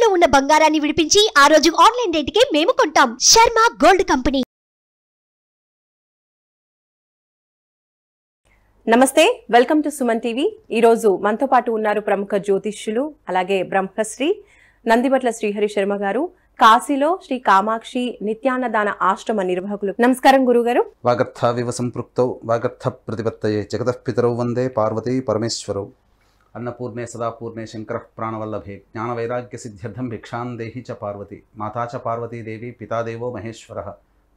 తాకట్టులో ఉన్న బంగారాన్ని విడిపించి ఆ రోజు ఆన్లైన్ రేటుకే మేము కొంటాం. Sharma gold company. నమస్తే, వెల్కమ్ టు సుమన్ టీవీ. ఈరోజు మనతో పాటు ఉన్నారు ప్రముఖ జ్యోతిష్యులు, అలాగే బ్రహ్మశ్రీ నందిబట్ల శ్రీహరి శర్మ గారు, కాశీలో శ్రీ కామాక్షి నిత్యాన్నదాన ఆశ్రమ నిర్వాహకులు. నమస్కారం గురుగారు. వాగర్థావివ సంపృక్తౌ వాగర్థ ప్రతిపత్తయే జగతః పితరౌ వందే పార్వతీ పరమేశ్వరౌ. అన్నపూర్ణే సదాపూర్ణే శంకర ప్రాణవల్లభే జ్ఞానవైరాగ్య సిద్ధ్యర్థం భిక్షాం దేహి చ పార్వతి. మాతా చ పార్వతీదేవి పితాదేవో మహేశ్వరః.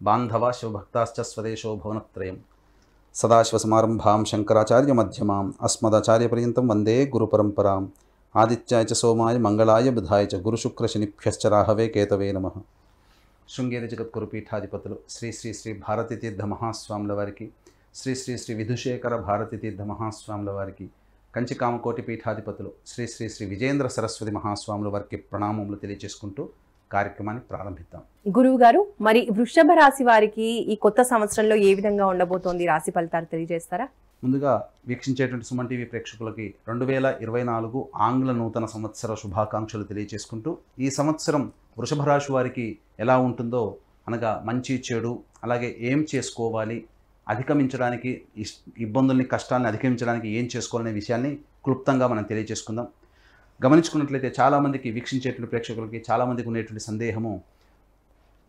బాంధవా శివభక్తాశ్చ స్వదేశో భువనత్రయం. సదాశివసమారంభాం శంకరాచార్య మధ్యమాం అస్మదాచార్యపర్యంతం వందే గురుపరంపరాం. ఆదిత్యాయ చ సోమాయ మంగళాయ బుధాయ చ గురుశుక్రశనిభ్యశ్చ రాహవే కేతవే నమః. శృంగేరి జగద్గురు పీఠాధిపతులు శ్రీ శ్రీ శ్రీ భారతీ తీర్థ మహాస్వాముల వారికి, శ్రీ శ్రీ శ్రీ విధుశేఖర భారతీ తీర్థ మహాస్వాముల వారికి, కంచికామకోటి పీఠాధిపతులు శ్రీ శ్రీ శ్రీ విజేంద్ర సరస్వతి మహాస్వాముల వారికి ప్రణామములు తెలియజేసుకుంటూ కార్యక్రమాన్ని ప్రారంభిద్దాం. గురువు గారు, మరి వృషభ రాశి వారికి ఈ కొత్త సంవత్సరంలో ఏ విధంగా ఉండబోతోంది, రాశి ఫలితాలు తెలియజేస్తారా? ముందుగా వీక్షించేటువంటి సుమన్ టీవీ ప్రేక్షకులకి 2024 ఆంగ్ల నూతన సంవత్సర శుభాకాంక్షలు తెలియజేసుకుంటూ, ఈ సంవత్సరం వృషభ రాశి వారికి ఎలా ఉంటుందో, అనగా మంచి చెడు, అలాగే ఏం చేసుకోవాలి, అధిగమించడానికి ఇబ్బందుల్ని కష్టాలను అధిగమించడానికి ఏం చేసుకోవాలనే విషయాన్ని క్లుప్తంగా మనం తెలియజేసుకుందాం. గమనించుకున్నట్లయితే చాలామందికి, వీక్షించేటువంటి ప్రేక్షకులకి చాలామందికి ఉండేటువంటి సందేహము,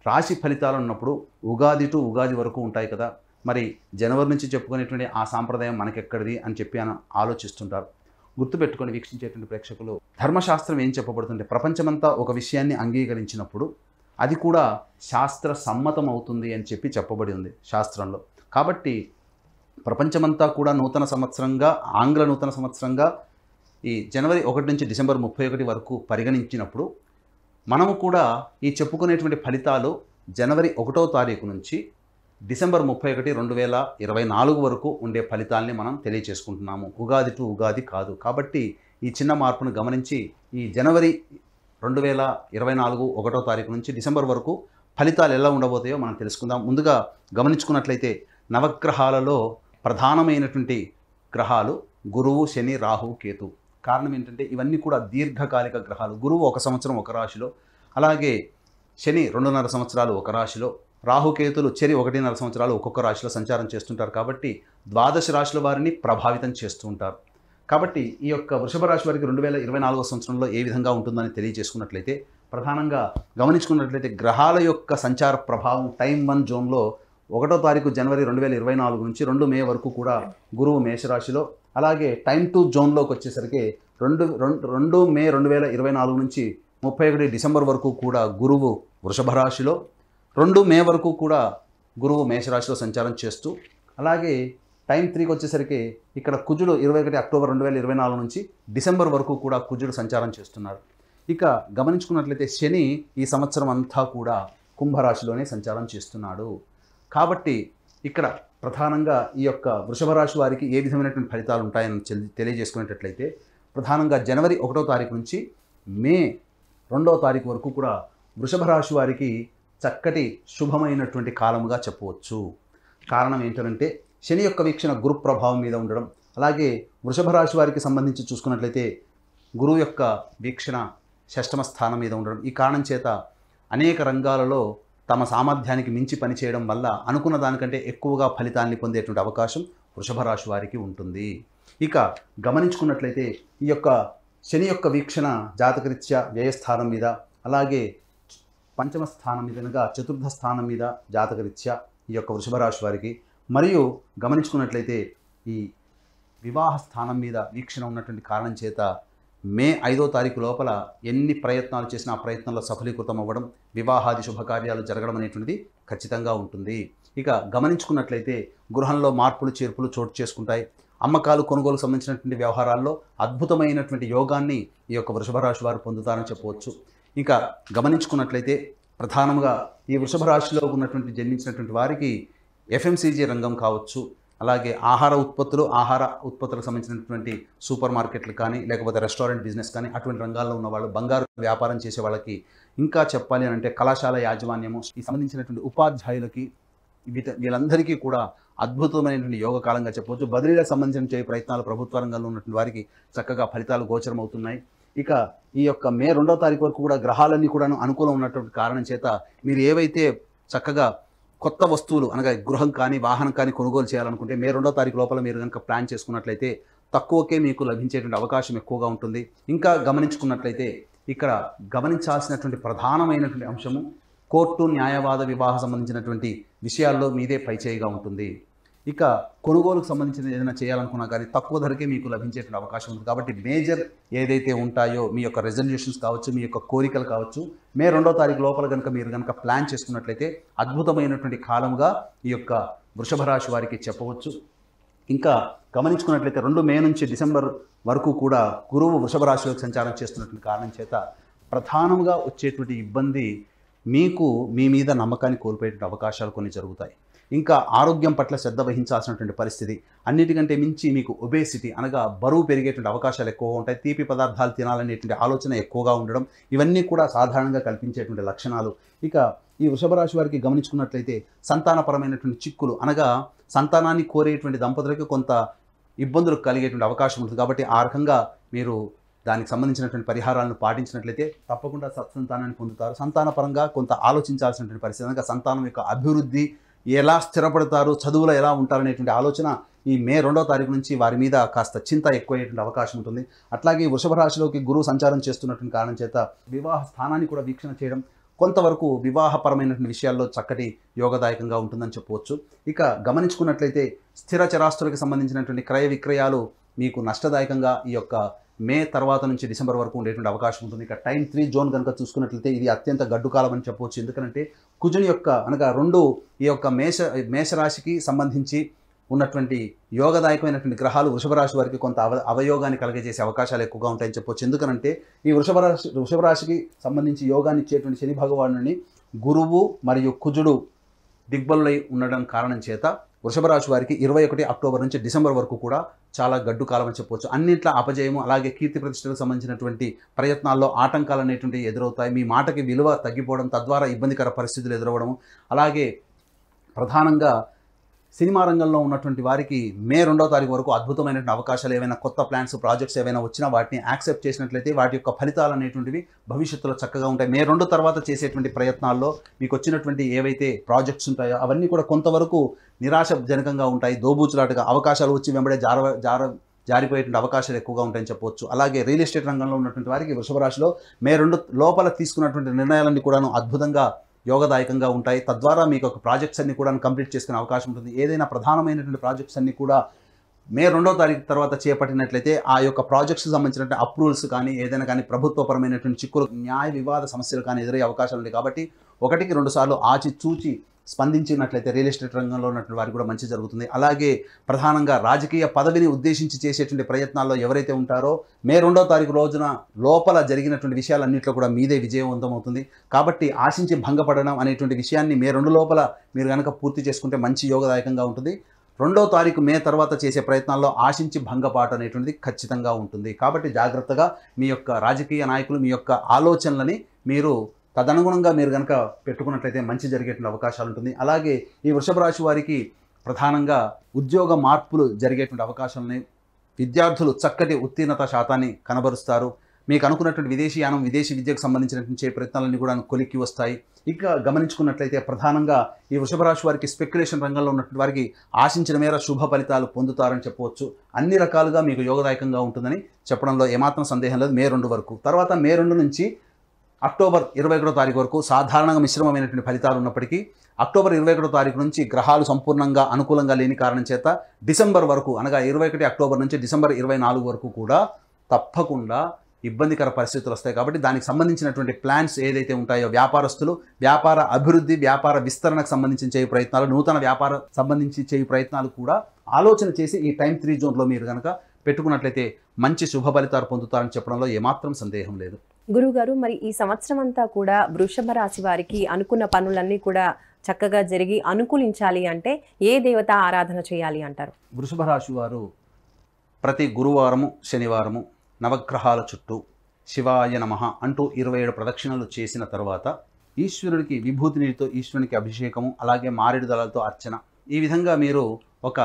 రాశి ఫలితాలు ఉన్నప్పుడు ఉగాది టు ఉగాది వరకు ఉంటాయి కదా, మరి జనవరి నుంచి చెప్పుకునేటువంటి ఆ సాంప్రదాయం మనకెక్కడిది అని చెప్పి ఆలోచిస్తుంటారు. గుర్తుపెట్టుకొని వీక్షించేటువంటి ప్రేక్షకులు, ధర్మశాస్త్రం ఏం చెప్పబడుతుంటే, ప్రపంచమంతా ఒక విషయాన్ని అంగీకరించినప్పుడు అది కూడా శాస్త్ర సమ్మతం అవుతుంది అని చెప్పి చెప్పబడి ఉంది శాస్త్రంలో. కాబట్టి ప్రపంచమంతా కూడా నూతన సంవత్సరంగా, ఆంగ్ల నూతన సంవత్సరంగా ఈ జనవరి 1 నుంచి డిసెంబర్ 31 వరకు పరిగణించినప్పుడు, మనము కూడా ఈ చెప్పుకునేటువంటి ఫలితాలు జనవరి 1వ తారీఖు నుంచి డిసెంబర్ 31, 2024 వరకు ఉండే ఫలితాలని మనం తెలియచేసుకుంటున్నాము. ఉగాది టు ఉగాది కాదు. కాబట్టి ఈ చిన్న మార్పును గమనించి ఈ జనవరి 2024 1వ తారీఖు నుంచి డిసెంబర్ వరకు ఫలితాలు ఎలా ఉండబోతాయో మనం తెలుసుకుందాం. ముందుగా గమనించుకున్నట్లయితే నవగ్రహాలలో ప్రధానమైనటువంటి గ్రహాలు గురువు, శని, రాహు, కేతు. కారణం ఏంటంటే ఇవన్నీ కూడా దీర్ఘకాలిక గ్రహాలు. గురువు 1 సంవత్సరం ఒక రాశిలో, అలాగే శని 2.5 సంవత్సరాలు ఒక రాశిలో, రాహుకేతులు చెరి 1.5 సంవత్సరాలు ఒక్కొక్క రాశిలో సంచారం చేస్తుంటారు. కాబట్టి ద్వాదశ రాశుల వారిని ప్రభావితం చేస్తూ ఉంటారు. కాబట్టి ఈ యొక్క వృషభ రాశి వారికి 2024 సంవత్సరంలో ఏ విధంగా ఉంటుందని తెలియజేసుకున్నట్లయితే, ప్రధానంగా గమనించుకున్నట్లయితే గ్రహాల యొక్క సంచార ప్రభావం టైం 1 జోన్లో 1వ తారీఖు జనవరి 2024 నుంచి 2 మే వరకు కూడా గురువు మేషరాశిలో, అలాగే టైం 2 జోన్లోకి వచ్చేసరికి 2 మే 2024 నుంచి 31 డిసెంబర్ వరకు కూడా గురువు వృషభ రాశిలో, 2 మే వరకు కూడా గురువు మేషరాశిలో సంచారం చేస్తూ, అలాగే టైం 3కి వచ్చేసరికి ఇక్కడ కుజుడు 21 అక్టోబర్ 2024 నుంచి డిసెంబర్ వరకు కూడా కుజుడు సంచారం చేస్తున్నారు. ఇక గమనించుకున్నట్లయితే శని ఈ సంవత్సరం అంతా కూడా కుంభరాశిలోనే సంచారం చేస్తున్నాడు. కాబట్టి ఇక్కడ ప్రధానంగా ఈ యొక్క వృషభ రాశి వారికి ఏ విధమైనటువంటి ఫలితాలు ఉంటాయని తెలియజేసుకునేటట్లయితే, ప్రధానంగా జనవరి 1వ తారీఖు నుంచి మే 2వ తారీఖు వరకు కూడా వృషభ రాశి వారికి చక్కటి శుభమైనటువంటి కాలముగా చెప్పవచ్చు. కారణం ఏంటంటే శని యొక్క వీక్షణ గురు ప్రభావం మీద ఉండడం, అలాగే వృషభ రాశి వారికి సంబంధించి చూసుకున్నట్లయితే గురువు యొక్క వీక్షణ 6వ స్థానం మీద ఉండడం. ఈ కారణం చేత అనేక రంగాలలో తమ సామర్థ్యానికి మించి పనిచేయడం వల్ల అనుకున్న దానికంటే ఎక్కువగా ఫలితాన్ని పొందేటువంటి అవకాశం వృషభ రాశి వారికి ఉంటుంది. ఇక గమనించుకున్నట్లయితే ఈ యొక్క శని యొక్క వీక్షణ జాతకరీత్యా వ్యయస్థానం మీద, అలాగే 5వ స్థానం మీద, అనగా 4థ స్థానం మీద జాతకరీత్యా ఈ యొక్క వృషభ రాశి వారికి, మరియు గమనించుకున్నట్లయితే ఈ వివాహ స్థానం మీద వీక్షణ ఉన్నటువంటి కారణం చేత మే 5వ తారీఖు లోపల ఎన్ని ప్రయత్నాలు చేసినా ఆ ప్రయత్నంలో సఫలీకృతం అవ్వడం, వివాహాది శుభకార్యాలు జరగడం అనేటువంటిది ఖచ్చితంగా ఉంటుంది. ఇక గమనించుకున్నట్లయితే గృహంలో మార్పులు చేర్పులు చోటు చేసుకుంటాయి. అమ్మకాలు కొనుగోలుకు సంబంధించినటువంటి వ్యవహారాల్లో అద్భుతమైనటువంటి యోగాన్ని ఈ యొక్క వృషభ రాశి వారు పొందుతారని చెప్పవచ్చు. ఇంకా గమనించుకున్నట్లయితే ప్రధానంగా ఈ వృషభ రాశిలో ఉన్నటువంటి జన్మించినటువంటి వారికి ఎఫ్ఎంసీజీ రంగం కావచ్చు, అలాగే ఆహార ఉత్పత్తులకు సంబంధించినటువంటి సూపర్ మార్కెట్లు కానీ, లేకపోతే రెస్టారెంట్ బిజినెస్ కానీ, అటువంటి రంగాల్లో ఉన్న వాళ్ళు, బంగారు వ్యాపారం చేసే వాళ్ళకి, ఇంకా చెప్పాలి అంటే కళాశాల యాజమాన్యము, ఈ సంబంధించినటువంటి ఉపాధ్యాయులకి, వీళ్ళందరికీ కూడా అద్భుతమైనటువంటి యోగ కాలంగా చెప్పవచ్చు. బదిలీలకు సంబంధించిన ప్రయత్నాలు ప్రభుత్వ రంగంలో ఉన్నటువంటి వారికి చక్కగా ఫలితాలు గోచరమవుతున్నాయి. ఇక ఈ యొక్క మే 2వ తారీఖు వరకు కూడా గ్రహాలన్నీ కూడా అనుకూలం ఉన్నటువంటి కారణం చేత మీరు ఏవైతే చక్కగా కొత్త వస్తువులు అనగా గృహం కానీ వాహనం కానీ కొనుగోలు చేయాలనుకుంటే మే 2వ తారీఖు లోపల మీరు కనుక ప్లాన్ చేసుకున్నట్లయితే తక్కువకే మీకు లభించేటువంటి అవకాశం ఎక్కువగా ఉంటుంది. ఇంకా గమనించుకున్నట్లయితే ఇక్కడ గమనించాల్సినటువంటి ప్రధానమైనటువంటి అంశము కోర్టు న్యాయవాద వివాహ సంబంధించినటువంటి విషయాల్లో మీదే పైచేయిగా ఉంటుంది. ఇక కొనుగోలుకు సంబంధించిన ఏదైనా చేయాలనుకున్నా కానీ తక్కువ ధరకే మీకు లభించేటువంటి అవకాశం ఉంది. కాబట్టి మేజర్ ఏదైతే ఉంటాయో మీ యొక్క రెజల్యూషన్స్ కావచ్చు, మీ యొక్క కోరికలు కావచ్చు, మే 2వ తారీఖు లోపల కనుక మీరు కనుక ప్లాన్ చేసుకున్నట్లయితే అద్భుతమైనటువంటి కాలంగా ఈ యొక్క వృషభ రాశి వారికి చెప్పవచ్చు. ఇంకా గమనించుకున్నట్లయితే 2 మే నుంచి డిసెంబర్ వరకు కూడా గురువు వృషభ రాశిలోకి సంచారం చేస్తున్నటువంటి కారణం చేత ప్రధానంగా వచ్చేటువంటి ఇబ్బంది మీకు మీ మీద నమ్మకాన్ని కోల్పోయేటువంటి అవకాశాలు కొన్ని జరుగుతాయి. ఇంకా ఆరోగ్యం పట్ల శ్రద్ధ వహించాల్సినటువంటి పరిస్థితి, అన్నిటికంటే మించి మీకు ఒబేసిటీ అనగా బరువు పెరిగేటువంటి అవకాశాలు ఎక్కువగా ఉంటాయి. తీపి పదార్థాలు తినాలనేటువంటి ఆలోచన ఎక్కువగా ఉండడం, ఇవన్నీ కూడా సాధారణంగా కల్పించేటువంటి లక్షణాలు. ఇక ఈ వృషభ రాశి వారికి గమనించుకున్నట్లయితే సంతానపరమైనటువంటి చిక్కులు అనగా సంతానాన్ని కోరేటువంటి దంపతులకు కొంత ఇబ్బందులు కలిగేటువంటి అవకాశం ఉంటుంది. కాబట్టి ఆ రకంగా మీరు దానికి సంబంధించినటువంటి పరిహారాలను పాటించినట్లయితే తప్పకుండా సత్సంతానాన్ని పొందుతారు. సంతానపరంగా కొంత ఆలోచించాల్సినటువంటి పరిస్థితి అనగా సంతానం యొక్క అభివృద్ధి, ఎలా స్థిరపడతారు, చదువులో ఎలా ఉంటారనేటువంటి ఆలోచన ఈ మే 2వ తారీఖు నుంచి వారి మీద కాస్త చింత ఎక్కువయ్యేటువంటి అవకాశం ఉంటుంది. అట్లాగే వృషభ రాశిలోకి గురువు సంచారం చేస్తున్నటువంటి కారణం చేత వివాహ స్థానాన్ని కూడా వీక్షణ చేయడం కొంతవరకు వివాహపరమైనటువంటి విషయాల్లో చక్కటి యోగదాయకంగా ఉంటుందని చెప్పవచ్చు. ఇక గమనించుకున్నట్లయితే స్థిర చరాస్తులకు సంబంధించినటువంటి క్రయ విక్రయాలు మీకు నష్టదాయకంగా ఈ యొక్క మే తర్వాత నుంచి డిసెంబర్ వరకు ఉండేటువంటి అవకాశం ఉంటుంది. ఇక టైం 3 జోన్ కనుక చూసుకున్నట్లయితే ఇది అత్యంత గడ్డు కాలం అని చెప్పవచ్చు. ఎందుకంటే కుజుని యొక్క అనగా 2 ఈ యొక్క మేషరాశికి సంబంధించి ఉన్నటువంటి యోగదాయకమైనటువంటి గ్రహాలు వృషభ రాశి వారికి కొంత అవయోగాన్ని కలగజేసే అవకాశాలు ఎక్కువగా ఉంటాయని చెప్పవచ్చు. ఎందుకంటే ఈ వృషభ రాశికి సంబంధించి యోగాన్ని ఇచ్చేటువంటి శని భగవానుని గురువు మరియు కుజుడు దిగ్బలులై ఉండడం కారణం చేత వృషభ రాశి వారికి 21 అక్టోబర్ నుంచి డిసెంబర్ వరకు కూడా చాలా గడ్డు కాలం అని చెప్పవచ్చు. అన్నింట్లా అపజయము, అలాగే కీర్తి ప్రతిష్టలకు సంబంధించినటువంటి ప్రయత్నాల్లో ఆటంకాలు అనేటువంటివి ఎదురవుతాయి. మీ మాటకి విలువ తగ్గిపోవడం, తద్వారా ఇబ్బందికర పరిస్థితులు ఎదురవ్వడం. అలాగే ప్రధానంగా సినిమా రంగంలో ఉన్నటువంటి వారికి మే 2వ తారీఖు వరకు అద్భుతమైనటువంటి అవకాశాలు, ఏవైనా కొత్త ప్లాన్స్, ప్రాజెక్ట్స్ ఏవైనా వచ్చినా వాటిని యాక్సెప్ట్ చేసినట్లయితే వాటి యొక్క ఫలితాలు అనేటువంటివి భవిష్యత్తులో చక్కగా ఉంటాయి. మే 2 తర్వాత చేసేటువంటి ప్రయత్నాల్లో మీకు వచ్చినటువంటి ఏవైతే ప్రాజెక్ట్స్ ఉంటాయో అవన్నీ కూడా కొంతవరకు నిరాశజనకంగా ఉంటాయి. దోబూచులాటగా అవకాశాలు వచ్చి వెంబడే జారిపోయేటువంటి అవకాశాలు ఎక్కువగా ఉంటాయని చెప్పవచ్చు. అలాగే రియల్ ఎస్టేట్ రంగంలో ఉన్నటువంటి వారికి వృషభ రాశిలో మే 2 లోపల తీసుకున్నటువంటి నిర్ణయాలన్నీ కూడాను అద్భుతంగా యోగదాయకంగా ఉంటాయి. తద్వారా మీకు ఒక ప్రాజెక్ట్స్ అన్ని కూడా కంప్లీట్ చేసుకునే అవకాశం ఉంటుంది. ఏదైనా ప్రధానమైనటువంటి ప్రాజెక్ట్స్ అన్ని కూడా మే 2వ తారీఖు తర్వాత చేపట్టినట్లయితే ఆ యొక్క ప్రాజెక్ట్స్కి సంబంధించినటువంటి అప్రూవల్స్ కానీ ఏదైనా కానీ ప్రభుత్వపరమైనటువంటి చిక్కులు, న్యాయ వివాద సమస్యలు కానీ ఎదురయ్యే అవకాశాలు ఉన్నాయి. కాబట్టి 1-2 సార్లు ఆచితూచి స్పందించినట్లయితే రియల్ ఎస్టేట్ రంగంలో ఉన్నటువంటి వారికి కూడా మంచి జరుగుతుంది. అలాగే ప్రధానంగా రాజకీయ పదవిని ఉద్దేశించి చేసేటువంటి ప్రయత్నాల్లో ఎవరైతే ఉంటారో మే 2వ తారీఖు రోజున లోపల జరిగినటువంటి విషయాలన్నింటిలో కూడా మీదే విజయవంతం అవుతుంది. కాబట్టి ఆశించి భంగపడడం అనేటువంటి విషయాన్ని మే 2 లోపల మీరు కనుక పూర్తి చేసుకుంటే మంచి యోగదాయకంగా ఉంటుంది. 2వ తారీఖు మే తర్వాత చేసే ప్రయత్నాల్లో ఆశించి భంగపాటు అనేటువంటిది ఖచ్చితంగా ఉంటుంది. కాబట్టి జాగ్రత్తగా మీ యొక్క రాజకీయ నాయకులు మీ యొక్క ఆలోచనలని మీరు తదనుగుణంగా మీరు కనుక పెట్టుకున్నట్లయితే మంచి జరిగేటువంటి అవకాశాలు ఉంటుంది. అలాగే ఈ వృషభ రాశి వారికి ప్రధానంగా ఉద్యోగ మార్పులు జరిగేటువంటి అవకాశాలని, విద్యార్థులు చక్కటి ఉత్తీర్ణత శాతాన్ని కనబరుస్తారు. మీకు అనుకున్నటువంటి విదేశీయానం, విదేశీ విద్యకు సంబంధించినటువంటి ప్రయత్నాలన్నీ కూడా కొలిక్కి వస్తాయి. ఇక గమనించుకున్నట్లయితే ప్రధానంగా ఈ వృషభ రాశి వారికి స్పెక్యులేషన్ రంగంలో ఉన్నటువంటి వారికి ఆశించిన మేర శుభ ఫలితాలు పొందుతారని చెప్పవచ్చు. అన్ని రకాలుగా మీకు యోగదాయకంగా ఉంటుందని చెప్పడంలో ఏమాత్రం సందేహం లేదు మే 2 వరకు. తర్వాత మే 2 నుంచి అక్టోబర్ 21వ తారీఖు వరకు సాధారణంగా మిశ్రమమైనటువంటి ఫలితాలు ఉన్నప్పటికీ అక్టోబర్ 21వ తారీఖు నుంచి గ్రహాలు సంపూర్ణంగా అనుకూలంగా లేని కారణం చేత డిసెంబర్ వరకు అనగా 21 అక్టోబర్ నుంచి డిసెంబర్ 24 వరకు కూడా తప్పకుండా ఇబ్బందికర పరిస్థితులు వస్తాయి. కాబట్టి దానికి సంబంధించినటువంటి ప్లాన్స్ ఏదైతే ఉంటాయో వ్యాపారస్తులు వ్యాపార అభివృద్ధి, వ్యాపార విస్తరణకు సంబంధించి చేయు ప్రయత్నాలు, నూతన వ్యాపార సంబంధించి చేయు ప్రయత్నాలు కూడా ఆలోచన చేసి ఈ టైం 3 జోన్లో మీరు కనుక పెట్టుకున్నట్లయితే మంచి శుభ ఫలితాలు పొందుతారని చెప్పడంలో ఏమాత్రం సందేహం లేదు. గురువుగారు, మరి ఈ సంవత్సరం అంతా కూడా వృషభ రాశి వారికి అనుకున్న పనులన్నీ కూడా చక్కగా జరిగి అనుకూలించాలి అంటే ఏ దేవత ఆరాధన చేయాలి అంటారు? వృషభ రాశి వారు ప్రతి గురువారము, శనివారము నవగ్రహాల చుట్టూ శివాయ నమః అంటూ 27 ప్రదక్షిణలు చేసిన తర్వాత ఈశ్వరుడికి విభూతి నీటితో ఈశ్వరునికి అభిషేకము, అలాగే మారేడు దళాలతో అర్చన, ఈ విధంగా మీరు ఒక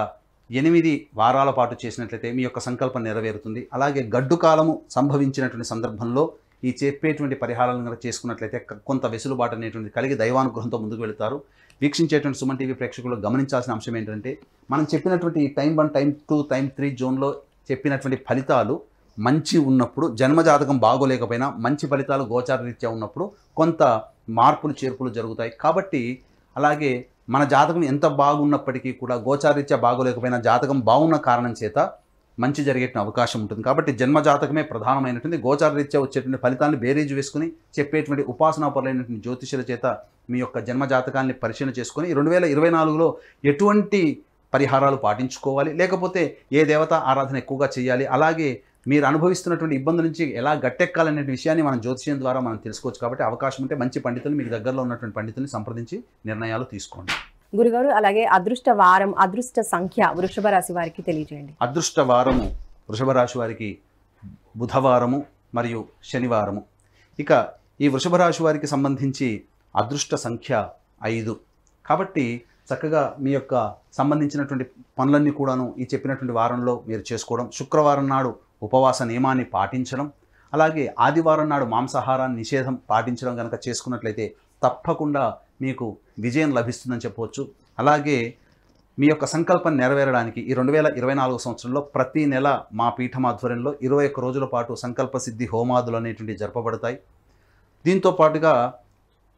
8 వారాల పాటు చేసినట్లయితే మీ యొక్క సంకల్పం నెరవేరుతుంది. అలాగే గడ్డు కాలము సంభవించినటువంటి సందర్భంలో ఈ చెప్పేటువంటి పరిహారాలను కనుక చేసుకున్నట్లయితే కొంత వెసులుబాటు అనేటువంటి కలిగి దైవానుగ్రహంతో ముందుకు వెళుతారు. వీక్షించేటువంటి సుమన్ టీవీ ప్రేక్షకులు గమనించాల్సిన అంశం ఏంటంటే, మనం చెప్పినటువంటి ఈ టైం 1, టైం 2, టైం 3 జోన్లో చెప్పినటువంటి ఫలితాలు మంచి ఉన్నప్పుడు, జన్మజాతకం బాగోలేకపోయినా మంచి ఫలితాలు గోచార రీత్యా ఉన్నప్పుడు కొంత మార్పులు చేర్పులు జరుగుతాయి. కాబట్టి అలాగే మన జాతకం ఎంత బాగున్నప్పటికీ కూడా గోచారరీత్యా బాగోలేకపోయినా జాతకం బాగున్న కారణం చేత మంచి జరిగేట అవకాశం ఉంటుంది. కాబట్టి జన్మ జాతకమే ప్రధానమైనటువంటి గోచారరీత్యా వచ్చేటువంటి ఫలితాన్ని బేరీజు వేసుకుని చెప్పేటువంటి ఉపాసనాపరులైనటువంటి జ్యోతిష్యుల చేత మీ యొక్క జన్మ జాతకాన్ని పరిశీలన చేసుకొని 2024లో ఎటువంటి పరిహారాలు పాటించుకోవాలి, లేకపోతే ఏ దేవత ఆరాధన ఎక్కువగా చేయాలి, అలాగే మీరు అనుభవిస్తున్నటువంటి ఇబ్బందుల నుంచి ఎలా గట్టెక్కాలనే విషయాన్ని మనం జ్యోతిష్యం ద్వారా మనం తెలుసుకోవచ్చు. కాబట్టి అవకాశం ఉంటే మంచి పండితులు, మీకు దగ్గరలో ఉన్నటువంటి పండితుల్ని సంప్రదించి నిర్ణయాలు తీసుకోండి. గురుగారు, అలాగే అదృష్ట వారం, అదృష్ట సంఖ్య వృషభ రాశి వారికి తెలియజేయండి. అదృష్ట వారము వృషభ రాశి వారికి బుధవారము మరియు శనివారము. ఇక ఈ వృషభ రాశి వారికి సంబంధించి అదృష్ట సంఖ్య 5. కాబట్టి చక్కగా మీ యొక్క సంబంధించినటువంటి పనులన్నీ కూడాను ఈ చెప్పినటువంటి వారంలో మీరు చేసుకోవడం, శుక్రవారం నాడు ఉపవాస నియమాన్ని పాటించడం, అలాగే ఆదివారం నాడు మాంసాహారాన్ని నిషేధం పాటించడం కనుక చేసుకున్నట్లయితే తప్పకుండా మీకు విజయం లభిస్తుందని చెప్పవచ్చు. అలాగే మీ యొక్క సంకల్పం నెరవేరడానికి ఈ 2024 సంవత్సరంలో ప్రతి నెల మా పీఠం ఆధ్వర్యంలో 21 రోజుల పాటు సంకల్ప సిద్ధి హోమాదులు అనేటువంటివి జరపబడతాయి. దీంతో పాటుగా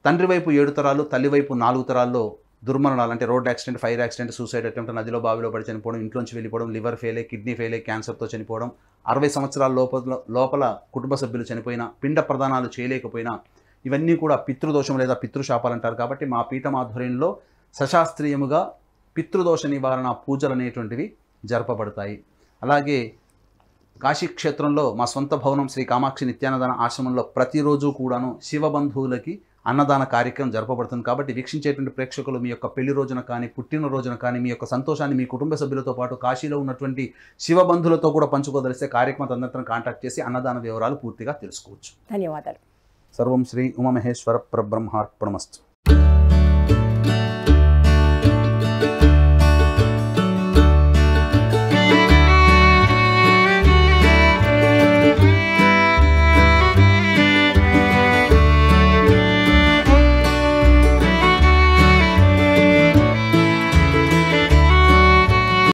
తండ్రి వైపు 7 తరాలు, తల్లి వైపు 4 తరాల్లో దుర్మరణాలు అంటే road accident, fire accident, suicide attempt, నదిలో బావిలో పడి చనిపోవడం, ఇంట్లోంచి వెళ్ళిపోవడం, లివర్ ఫెయిల్, కిడ్నీ ఫెయిల్, క్యాన్సర్తో చనిపోవడం, 60 సంవత్సరాల లోపల కుటుంబ సభ్యులు చనిపోయినా, పిండ ప్రదానాలు చేయలేకపోయినా, ఇవన్నీ కూడా పితృదోషం లేదా పితృశాపాలు అంటారు. కాబట్టి మా పీఠం ఆధ్వర్యంలో సశాస్త్రీయముగా పితృదోష నివారణ పూజలు అనేటువంటివి జరపబడతాయి. అలాగే కాశీక్షేత్రంలో మా సొంత భవనం శ్రీ కామాక్షి నిత్యాన్నదాన ఆశ్రమంలో ప్రతిరోజు కూడాను శివబంధువులకి అన్నదాన కార్యక్రమం జరపబడుతుంది. కాబట్టి వీక్షించేటువంటి ప్రేక్షకులు మీ యొక్క పెళ్లి రోజున కానీ, పుట్టినరోజున కానీ మీ యొక్క సంతోషాన్ని మీ కుటుంబ సభ్యులతో పాటు కాశీలో ఉన్నటువంటి శివబంధులతో కూడా పంచుకోదలిస్తే కార్యక్రమం తదనంతరం కాంటాక్ట్ చేసి అన్నదాన వివరాలు పూర్తిగా తెలుసుకోవచ్చు. ధన్యవాదాలు. సర్వం శ్రీ ఉమామహేశ్వర పరబ్రహ్మార్పణమస్తు.